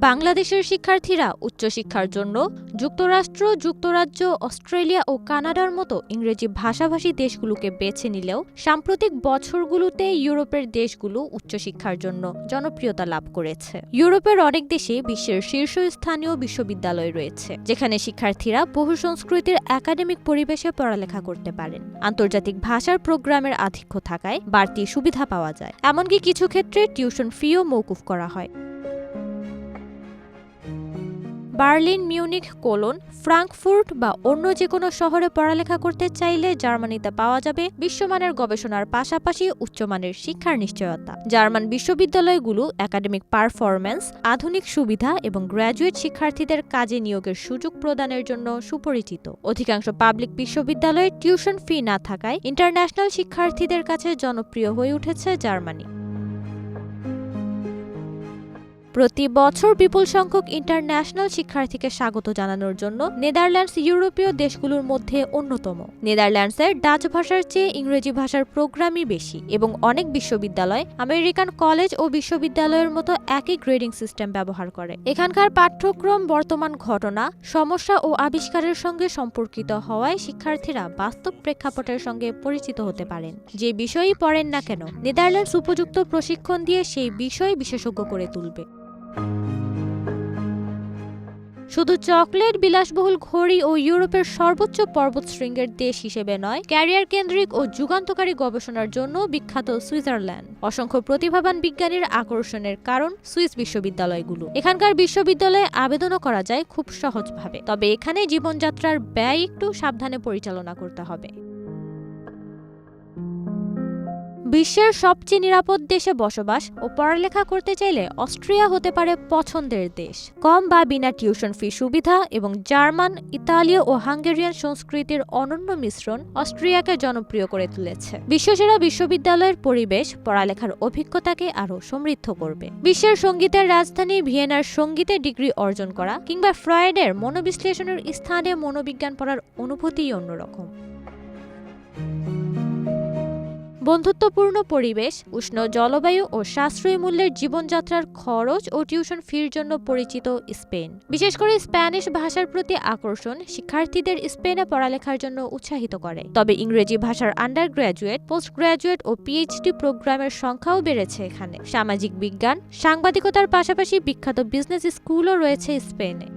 বাংলাদেশের শিক্ষার্থীরা উচ্চশিক্ষার জন্য যুক্তরাষ্ট্র, যুক্তরাজ্য, অস্ট্রেলিয়া ও কানাডার মতো ইংরেজি ভাষাভাষী দেশগুলোকে বেছে নিলেও সাম্প্রতিক বছরগুলোতে ইউরোপের দেশগুলো উচ্চশিক্ষার জন্য জনপ্রিয়তা লাভ করেছে। ইউরোপের অনেক দেশে বিশ্বের শীর্ষস্থানীয় বিশ্ববিদ্যালয় রয়েছে, যেখানে শিক্ষার্থীরা বহু সংস্কৃতির একাডেমিক পরিবেশে পড়ালেখা করতে পারেন। আন্তর্জাতিক ভাষার প্রোগ্রামের আধিক্য থাকায় বাড়তি সুবিধা পাওয়া যায়, এমনকি কিছু ক্ষেত্রে টিউশন ফিও মওকুফ করা হয়। বার্লিন, মিউনিখ, কোলন, ফ্রাঙ্কফুর্ট বা অন্য যে কোনো শহরে পড়ালেখা করতে চাইলে জার্মানিতে পাওয়া যাবে বিশ্বমানের গবেষণার পাশাপাশি উচ্চমানের শিক্ষার নিশ্চয়তা। জার্মান বিশ্ববিদ্যালয়গুলো একাডেমিক পারফরম্যান্স, আধুনিক সুবিধা এবং গ্র্যাজুয়েট শিক্ষার্থীদের কাজে নিয়োগের সুযোগ প্রদানের জন্য সুপরিচিত। অধিকাংশ পাবলিক বিশ্ববিদ্যালয়ে টিউশন ফি না থাকায় ইন্টারন্যাশনাল শিক্ষার্থীদের কাছে জনপ্রিয় হয়ে উঠেছে জার্মানি। প্রতি বছর বিপুল সংখ্যক ইন্টারন্যাশনাল শিক্ষার্থীকে স্বাগত জানানোর জন্য নেদারল্যান্ডস ইউরোপীয় দেশগুলোর মধ্যে অন্যতম। নেদারল্যান্ডসের ডাচ ভাষার চেয়ে ইংরেজি ভাষার প্রোগ্রামই বেশি এবং অনেক বিশ্ববিদ্যালয় আমেরিকান কলেজ ও বিশ্ববিদ্যালয়ের মতো একই গ্রেডিং সিস্টেম ব্যবহার করে। এখানকার পাঠ্যক্রম বর্তমান ঘটনা, সমস্যা ও আবিষ্কারের সঙ্গে সম্পর্কিত হওয়ায় শিক্ষার্থীরা বাস্তব প্রেক্ষাপটের সঙ্গে পরিচিত হতে পারেন। যে বিষয়ই পড়েন না কেন, নেদারল্যান্ডস উপযুক্ত প্রশিক্ষণ দিয়ে সেই বিষয় বিশেষজ্ঞ করে তুলবে। শুধু চকলেট, বিলাসবহুল ঘড়ি ও ইউরোপের সর্বোচ্চ পর্বতশৃঙ্গের দেশ হিসেবে নয়, ক্যারিয়ার কেন্দ্রিক ও যুগান্তকারী গবেষণার জন্য বিখ্যাত সুইজারল্যান্ড। অসংখ্য প্রতিভাবান বিজ্ঞানীর আকর্ষণের কারণ সুইস বিশ্ববিদ্যালয়গুলো। এখানকার বিশ্ববিদ্যালয়ে আবেদনও করা যায় খুব সহজভাবে, তবে এখানে জীবনযাত্রার ব্যয় একটু সাবধানে পরিচালনা করতে হবে। বিশ্বের সবচেয়ে নিরাপদ দেশে বসবাস ও পড়ালেখা করতে চাইলে অস্ট্রিয়া হতে পারে পছন্দের দেশ। কম বা বিনা টিউশন ফি সুবিধা এবং জার্মান, ইতালীয় ও হাঙ্গেরিয়ান সংস্কৃতির অনন্য মিশ্রণ অস্ট্রিয়াকে জনপ্রিয় করে তুলেছে। বিশ্বসেরা বিশ্ববিদ্যালয়ের পরিবেশ পড়ালেখার অভিজ্ঞতাকে আরও সমৃদ্ধ করবে। বিশ্বের সঙ্গীতের রাজধানী ভিয়েনার সঙ্গীতে ডিগ্রি অর্জন করা কিংবা ফ্রয়েডের মনোবিশ্লেষণের স্থানে মনোবিজ্ঞান পড়ার অনুভূতিই অন্যরকম। বন্ধুত্বপূর্ণ পরিবেশ, উষ্ণ জলবায়ু ও সাশ্রয়ী মূল্যের জীবনযাত্রার খরচ ও টিউশন ফির জন্য পরিচিত স্পেন। বিশেষ করে স্প্যানিশ ভাষার প্রতি আকর্ষণ শিক্ষার্থীদের স্পেনে পড়ালেখার জন্য উৎসাহিত করে। তবে ইংরেজি ভাষার আন্ডার গ্র্যাজুয়েট, পোস্ট গ্র্যাজুয়েট ও পিএইচডি প্রোগ্রামের সংখ্যাও বেড়েছে এখানে। সামাজিক বিজ্ঞান, সাংবাদিকতার পাশাপাশি বিখ্যাত বিজনেস স্কুলও রয়েছে স্পেনে।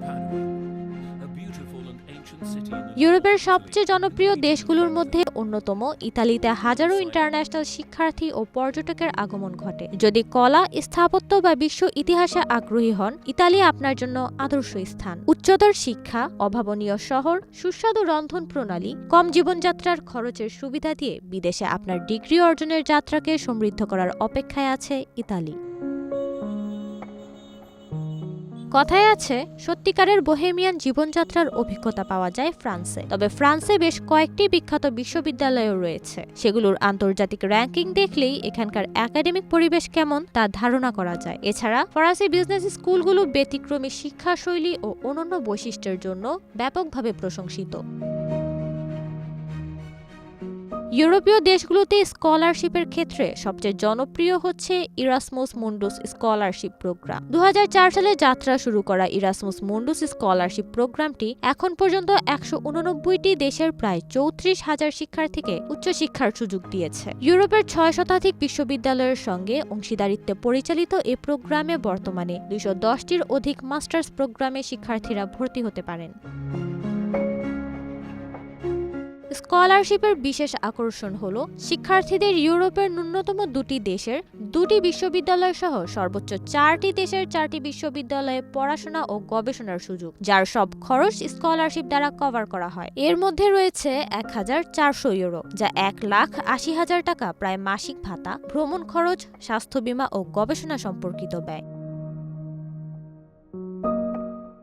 ইউরোপের সবচেয়ে জনপ্রিয় দেশগুলোর মধ্যে অন্যতম ইতালিতে হাজারো ইন্টারন্যাশনাল শিক্ষার্থী ও পর্যটকের আগমন ঘটে। যদি কলা, স্থাপত্য বা বিশ্ব ইতিহাসে আগ্রহী হন, ইতালি আপনার জন্য আদর্শ স্থান। উচ্চতর শিক্ষা, অভাবনীয় শহর, সুস্বাদু রন্ধন প্রণালী, কম জীবনযাত্রার খরচের সুবিধা দিয়ে বিদেশে আপনার ডিগ্রি অর্জনের যাত্রাকে সমৃদ্ধ করার অপেক্ষায় আছে ইতালি। কথায় আছে, সত্যিকারের বোহেমিয়ান জীবনযাত্রার অভিজ্ঞতা পাওয়া যায় ফ্রান্সে। তবে ফ্রান্সে বেশ কয়েকটি বিখ্যাত বিশ্ববিদ্যালয়ও রয়েছে। সেগুলোর আন্তর্জাতিক র্যাঙ্কিং দেখলেই এখানকার একাডেমিক পরিবেশ কেমন তা ধারণা করা যায়। এছাড়া ফরাসি বিজনেস স্কুলগুলো ব্যতিক্রমী শিক্ষাশৈলী ও অনন্য বৈশিষ্ট্যের জন্য ব্যাপকভাবে প্রশংসিত। ইউরোপীয় দেশগুলোতে স্কলারশিপের ক্ষেত্রে সবচেয়ে জনপ্রিয় হচ্ছে ইরাসমুস মুন্ডুস স্কলারশিপ প্রোগ্রাম। 2004 সালে যাত্রা শুরু করা ইরাসমুস মুন্ডুস স্কলারশিপ প্রোগ্রামটি এখন পর্যন্ত 189টি দেশের প্রায় 34,000 শিক্ষার্থীকে উচ্চশিক্ষার সুযোগ দিয়েছে। ইউরোপের 6 শতাধিক বিশ্ববিদ্যালয়ের সঙ্গে অংশীদারিত্বে পরিচালিত এই প্রোগ্রামে বর্তমানে 210টির অধিক মাস্টার্স প্রোগ্রামে শিক্ষার্থীরা ভর্তি হতে পারেন। স্কলারশিপের বিশেষ আকর্ষণ হল শিক্ষার্থীদের ইউরোপের ন্যূনতম 2টি দেশের 2টি বিশ্ববিদ্যালয় সহ সর্বোচ্চ 4টি দেশের 4টি বিশ্ববিদ্যালয়ে পড়াশোনা ও গবেষণার সুযোগ, যার সব খরচ স্কলারশিপ দ্বারা কভার করা হয়। এর মধ্যে রয়েছে 1,400 ইউরো, যা 1,80,000 টাকা, প্রায় মাসিক ভাতা, ভ্রমণ খরচ, স্বাস্থ্য বীমা ও গবেষণা সম্পর্কিত ব্যয়।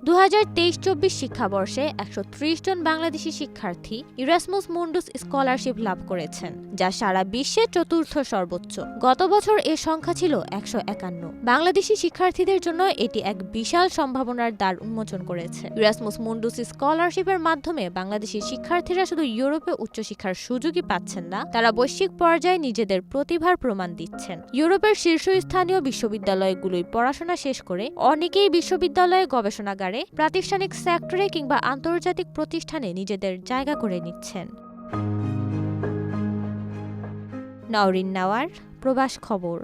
2023-24 শিক্ষাবর্ষে 130 জন বাংলাদেশি শিক্ষার্থী ইরাসমুস মুন্ডুস স্কলারশিপ লাভ করেছেন, যা সারা বিশ্বে চতুর্থ সর্বোচ্চ। গত বছর এর সংখ্যা ছিল 151। বাংলাদেশি শিক্ষার্থীদের জন্য এটি এক বিশাল সম্ভাবনার দ্বার উন্মোচন করেছে। ইরাসমুস মুন্ডুস স্কলারশিপের মাধ্যমে বাংলাদেশি শিক্ষার্থীরা শুধু ইউরোপে উচ্চশিক্ষার সুযোগই পাচ্ছেন না, তারা বৈশ্বিক পর্যায়ে নিজেদের প্রতিভার প্রমাণ দিচ্ছেন। ইউরোপের শীর্ষস্থানীয় বিশ্ববিদ্যালয়গুলোয় পড়াশোনা শেষ করে অনেকেই বিশ্ববিদ্যালয়ে, গবেষণাগারে, প্রাতিষ্ঠানিক সেক্টরে কিংবা আন্তর্জাতিক প্রতিষ্ঠানে নিজেদের জায়গা করে নিচ্ছেন। নওরিন নাওয়ার, প্রবাস খবর।